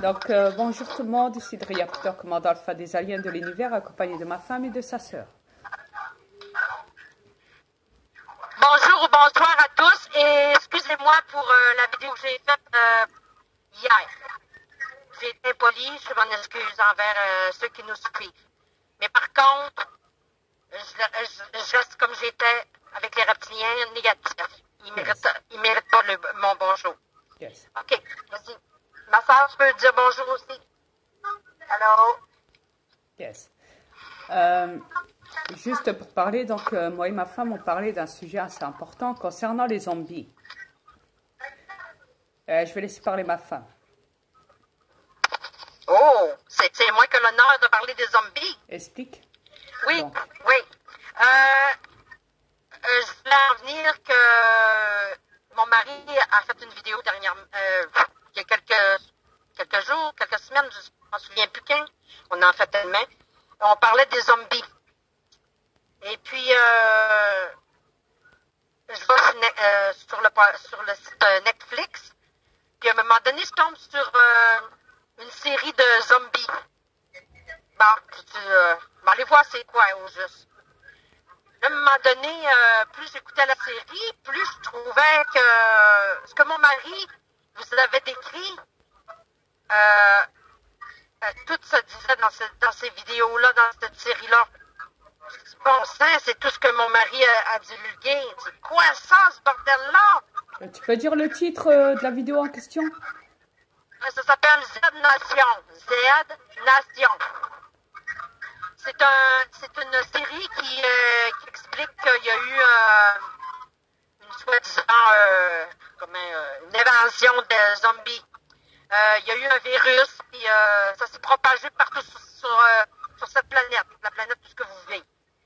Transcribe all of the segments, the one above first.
Bonjour tout le monde, ici Dria Peter, commandant alpha des aliens de l'univers, accompagné de ma femme et de sa sœur. Bonjour ou bonsoir à tous et excusez-moi pour la vidéo que j'ai faite hier. J'ai été impolie, je m'en excuse envers ceux qui nous suivent. Mais par contre, je reste comme j'étais avec les reptiliens négatifs. Ils méritent pas mon bonjour. Yes. OK, vas-y. Ma soeur, tu peux dire bonjour aussi? Allô? Yes. Juste pour parler, moi et ma femme ont parlé d'un sujet assez important concernant les zombies. Je vais laisser parler ma femme. Oh, c'est moi que l'honneur de parler des zombies. Explique. Oui, Donc. oui. Je voulais en venir que mon mari a fait une vidéo dernièrement, il y a quelques jours, quelques semaines, je ne m'en souviens plus quand. On en fait tellement. On parlait des zombies. Et puis, je vais sur le site Netflix. Puis à un moment donné, je tombe sur une série de zombies. Bon, allez voir c'est quoi au juste. À un moment donné, plus j'écoutais la série, plus je trouvais que ce que mon mari vous avait décrit, tout se disait dans ces vidéos-là, dans cette série-là. Bon sang, c'est tout ce que mon mari a divulgué. C'est quoi ça, ce bordel-là? Tu peux dire le titre de la vidéo en question? Ça s'appelle Z-Nation. Z-Nation. C'est une série qui explique qu'il y a eu une soi-disant une invasion de zombies. Il y a eu un virus, puis ça s'est propagé partout sur cette planète, la planète tout ce que vous vivez.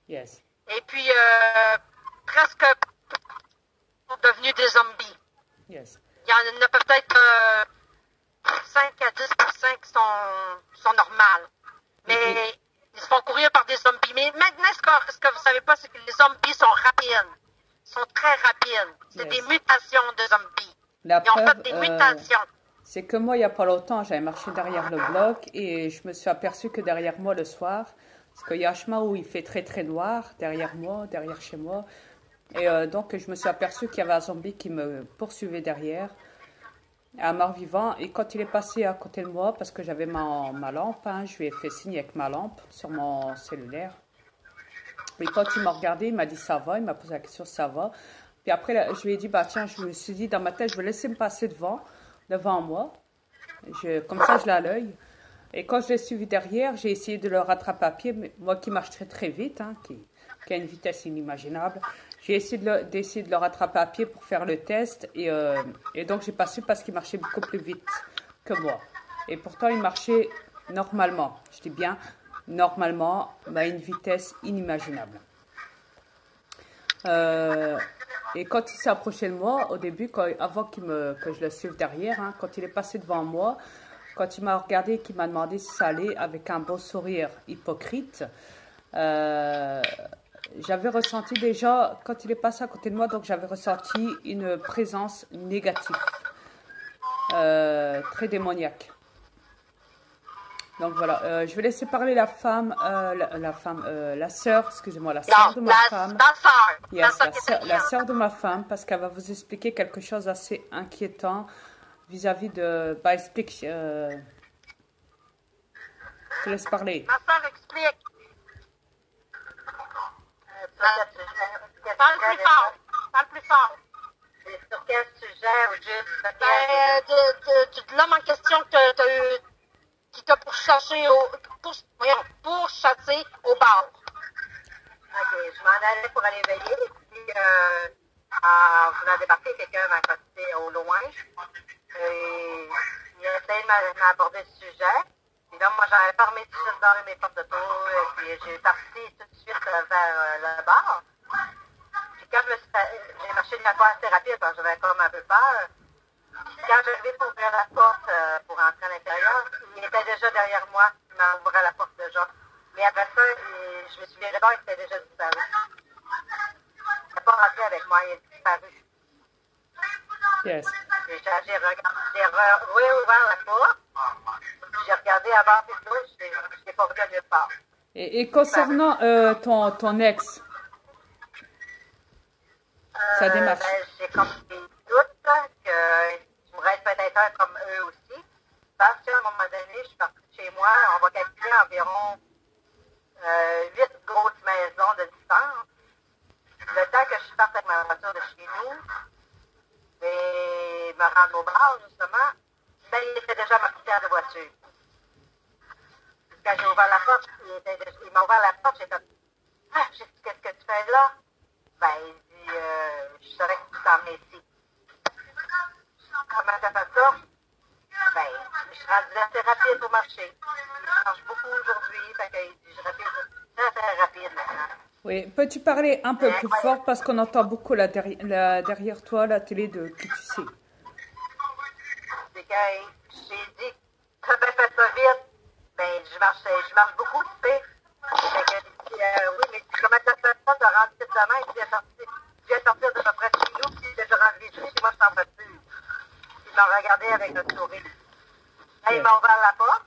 Yes. Et puis, presque sont devenus des zombies. Yes. Il y en a peut-être 5 à 10% qui sont normales. Mais ils se font courir par des zombies. Mais maintenant, ce que vous savez pas, c'est que les zombies sont rapides. Ils sont très rapides. C'est des mutations de zombies. Ils ont fait des mutations. C'est que moi, il n'y a pas longtemps, j'avais marché derrière le bloc et je me suis aperçu que derrière moi le soir, parce qu'il y a un chemin où il fait très très noir, derrière moi, derrière chez moi. Et donc, je me suis aperçu qu'il y avait un zombie qui me poursuivait derrière, un mort-vivant. Et quand il est passé à côté de moi, parce que j'avais ma lampe, je lui ai fait signe avec ma lampe sur mon cellulaire. Et quand il m'a regardé, il m'a dit ça va, il m'a posé la question ça va. Puis après, là, je lui ai dit, tiens, je me suis dit dans ma tête, je vais laisser me passer devant moi. Comme ça, je l'ai à l'œil. Et quand je l'ai suivi derrière, j'ai essayé de le rattraper à pied, mais moi qui marche très très vite, qui a une vitesse inimaginable. J'ai essayé de le rattraper à pied pour faire le test et donc j'ai pas su parce qu'il marchait beaucoup plus vite que moi. Et pourtant il marchait normalement, je dis bien normalement, à une vitesse inimaginable. Et quand il s'est approché de moi, au début, avant que je le suive derrière, quand il est passé devant moi, quand il m'a regardé et qu'il m'a demandé si ça allait avec un beau sourire hypocrite, j'avais ressenti déjà, quand il est passé à côté de moi, donc j'avais ressenti une présence négative, très démoniaque. Donc voilà, je vais laisser parler la sœur, excusez-moi, la sœur de ma femme. La sœur de ma femme, parce qu'elle va vous expliquer quelque chose d'assez inquiétant vis-à-vis de... explique. Je te laisse parler. Ma soeur explique. Parle plus fort. Parle plus fort. Sur quel sujet ou juste de l'homme en question que tu as eu, qui t'a pourchassé au bar. OK, je m'en allais pour aller veiller, puis en venant débarquer, quelqu'un m'a accosté au loin, et il a essayé de m'aborder le sujet, puis là, moi, j'avais fermé tout de suite dans mes portes d'auto, et puis j'ai parti tout de suite vers le bar. Puis quand j'ai marché de la fois assez rapide, parce que j'avais comme un peu peur, quand j'arrivais pour ouvrir la porte pour entrer à l'intérieur, il était déjà derrière moi, il m'a ouvert la porte déjà. Mais après ça, je me suis viré d'or, il était déjà disparu. Il n'a pas rentré avec moi, il est disparu. Yes. J'ai réouvert la porte, d'abord et de l'autre, je n'ai pas vu nulle part. Et concernant ton ex, sa démarche. Ben, j'ai comme des doutes là, que je pourrais être peut-être un comme eux aussi. Parce qu'à un moment donné, je suis partie de chez moi, on va calculer environ 8 grosses maisons de distance. Le temps que je parte avec ma voiture de chez nous et me rendre au bar, justement, ben, il était déjà à ma poussière de voiture. Quand j'ai ouvert la porte, il m'a ouvert la porte, j'ai fait ah, j'ai dit, qu'est-ce que tu fais là? Ben, il dit, je savais que tu t'en venais ici. Comment t'as fait ça? Ben, je suis rendue assez rapide au marché. Il change beaucoup aujourd'hui, fait qu'il dit, je rapide, très rapide maintenant. Oui, peux-tu parler un peu plus fort parce qu'on entend beaucoup là, derrière toi la télé de qui tu sais. C'est quand j'ai dit, t'as bien fait ça vite. Ben, je marche beaucoup, tu sais. Fait que, oui, mais comment t'as fait ça de rentrer cette semaine? Tu viens sortir de peu près de chez nous, puis déjà rentré ici, puis moi, je t'en fais plus. Ils m'ont regardé avec un sourire. Là, ils m'ont ouvert la porte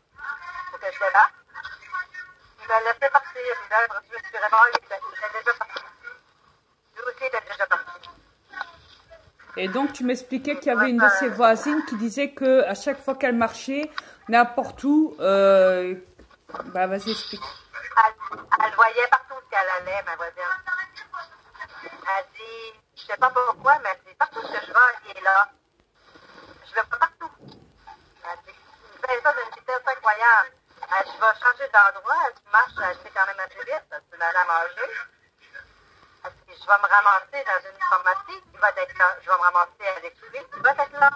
pour que je débarque. Ils m'ont laissé partir, puis là, après, je me suis réveillée, il était déjà parti. Lui aussi, il était déjà parti. Et donc, tu m'expliquais qu'il y avait une de ses voisines qui disait que à chaque fois qu'elle marchait, n'importe où, bah vas-y, explique. Elle voyait partout où elle allait, ma voisine. Elle dit, je sais pas pourquoi, mais elle dit, partout où je vais, il est là. Je le vois partout. Elle dit, il fait ça d'une vitesse incroyable. Elle dit, je vais changer d'endroit, elle marche, elle fait quand même assez vite, c'est une à manger. Elle dit, je vais me ramasser dans une pharmacie, il va être là. Je vais me ramasser à l'épicerie, il va être là.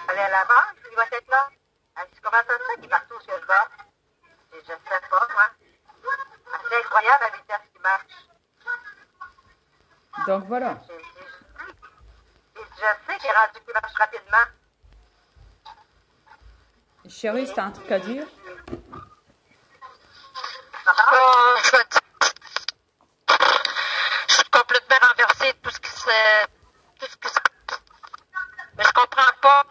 Aller à la banque, il va être là. Elle dit, comment ça se fait qu'il est partout où je vais? Et je ne sais pas, moi. C'est incroyable la vitesse qui marche. Donc voilà. Je sais qu'il est rendu qu'il marche rapidement. Chérie, tu as un truc à dire? Je suis complètement renversée de tout ce qui se... Mais je comprends pas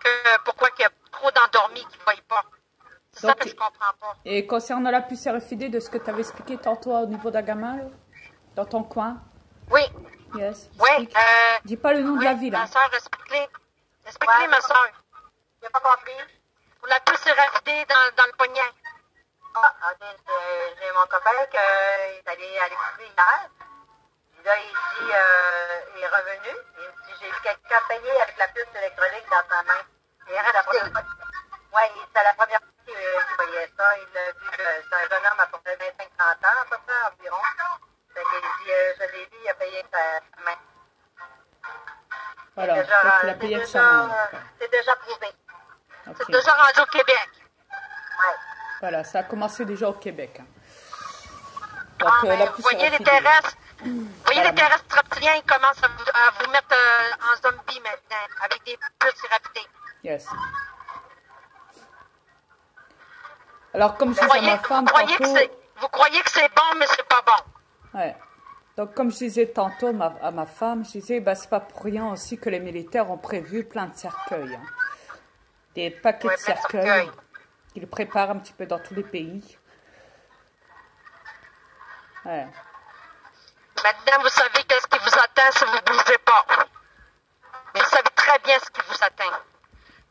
pourquoi il y a trop d'endormis qui ne voient pas. C'est ça que je comprends pas. Et concernant la puce RFID, de ce que tu avais expliqué tantôt au niveau d'Agama, dans ton coin? Oui. Yes. Oui. Dis pas le nom de la ville. Ma soeur, explique-les. Explique-les, ma soeur. J'ai pas compris. Pour la puce RFID dans le poignet. Ah, ok. J'ai mon copain qui est allé à l'épicerie hier. Puis là, il dit, il est revenu. Il me dit, j'ai vu quelqu'un payer avec la puce électronique dans sa main. Et la première fois. Oui, c'est la première fois qu'il voyait ça. Il a vu que c'est un jeune homme à peu près 25-30 ans, à peu près environ. Fait qu'il dit, je l'ai vu, il a payé sa main. Voilà, donc il a payé sa main. C'est déjà prouvé. Okay. C'est déjà rendu au Québec. Ouais. Voilà, ça a commencé déjà au Québec. Donc, vous voyez les terrestres, les terrestres reptiliens, ils commencent à vous mettre en zombie maintenant, avec des puces RFID. Yes. Alors, comme je disais à ma femme tantôt... Vous croyez que c'est bon, mais c'est pas bon. Ouais. Donc, comme je disais tantôt à ma femme, je disais, bah, c'est pas pour rien aussi que les militaires ont prévu plein de cercueils. Hein. Des paquets de cercueils qu'ils préparent un petit peu dans tous les pays. Ouais. Maintenant, vous savez qu'est-ce qui vous attend si vous ne bougez pas. Mais vous savez très bien ce qui vous attend.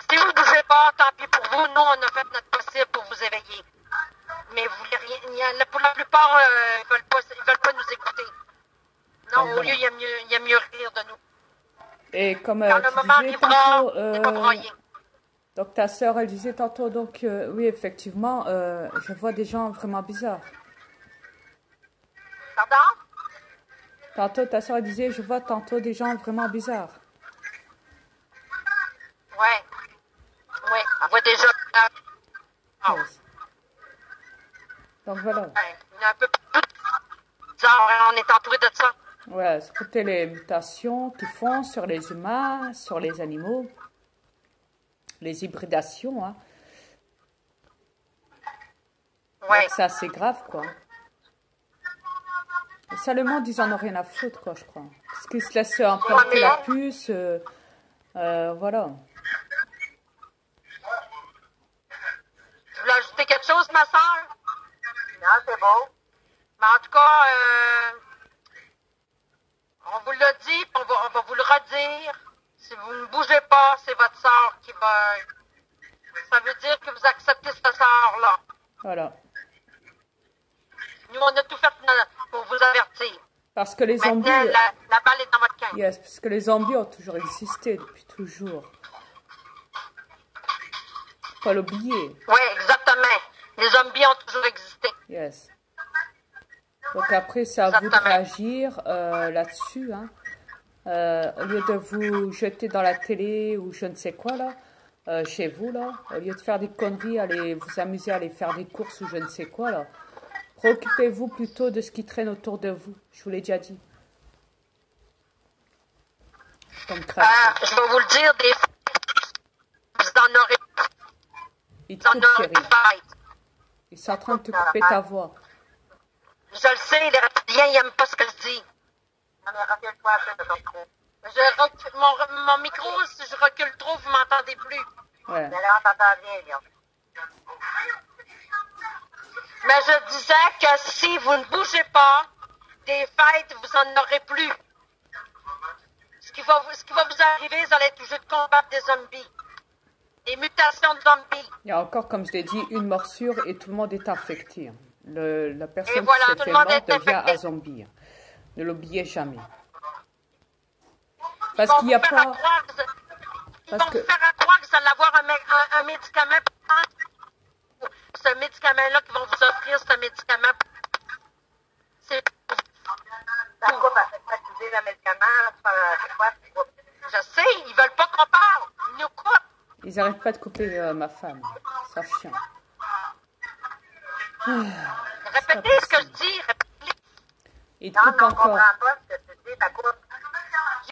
Si vous ne bougez pas, tant pis pour vous. Nous, on a fait notre possible pour vous éveiller. Mais vous voulez rien. Pour la plupart, ils ne veulent pas nous écouter. Non, au lieu, il y a mieux rire de nous. Et comme dans le moment tu disais tantôt, donc ta sœur, elle disait tantôt, donc oui, effectivement, je vois des gens vraiment bizarres. Pardon? Tantôt, ta sœur, elle disait, je vois tantôt des gens vraiment bizarres. Ouais. Oui, on voit déjà. Oh. Yes. Donc voilà. Il y a un peu bizarre, on est entouré de ça. Ouais, c'était les mutations qu'ils font sur les humains, sur les animaux, les hybridations. Hein. Ouais. C'est assez grave, quoi. Et ça, le monde, ils en ont rien à foutre, quoi, je crois. Parce qu'ils se laissent implanter la puce, voilà. Je voulais ajouter rajouter quelque chose, ma soeur? Non, c'est beau. Mais en tout cas, on vous l'a dit, on va vous le redire. Si vous ne bougez pas, c'est votre soeur qui va... Ça veut dire que vous acceptez cette soeur-là. Voilà. Nous, on a tout fait pour vous avertir. Parce que les zombies... Maintenant, la balle est dans votre camp. Yes, parce que les zombies ont toujours existé depuis toujours. Faut pas l'oublier. Oui, exactement. Les zombies ont toujours existé. Yes. Donc après, c'est à vous de Exactement. réagir là-dessus. Hein. Au lieu de vous jeter dans la télé ou je ne sais quoi, là, chez vous, là, au lieu de faire des conneries, aller vous amuser à aller faire des courses ou je ne sais quoi, là, préoccupez-vous plutôt de ce qui traîne autour de vous. Je vous l'ai déjà dit. Comme créature. Je vais vous le dire, des fois, vous en aurez Il te coupe, chérie. pas. Ils sont en train de te couper ta voix. Je le sais, les reptiliens, ils n'aiment pas ce que je dis. Non, mais recule-toi un peu de ton côté. Mon micro, si je recule trop, vous m'entendez plus. Ouais. Mais là, on t'entend bien, là. Mais je disais que si vous ne bougez pas, des fêtes, vous en aurez plus. Ce qui va vous arriver, vous allez être obligé de combattre des zombies. Des mutations de zombies. Il y a encore, comme je l'ai dit, une morsure et tout le monde est infecté. La personne voilà, qui tout s'est fait le monde mort est devient infecté. un zombie. Ne l'oubliez jamais. Parce qu'il n'y a pas... Ils vont Parce vous que... faire croire que vous allez avoir un médicament. Ce médicament-là, qu'ils vont vous offrir, ce médicament. C'est... Ça coupe à chaque fois que tu dis le médicament, à chaque fois, tu coupes. Je sais, ils veulent pas qu'on parle. Ils nous coupent. Ils n'arrêtent pas de couper ma femme. Ça chiant. Répétez ce que je dis. Répétez. Ils te Non, coupent on encore. comprend pas ce que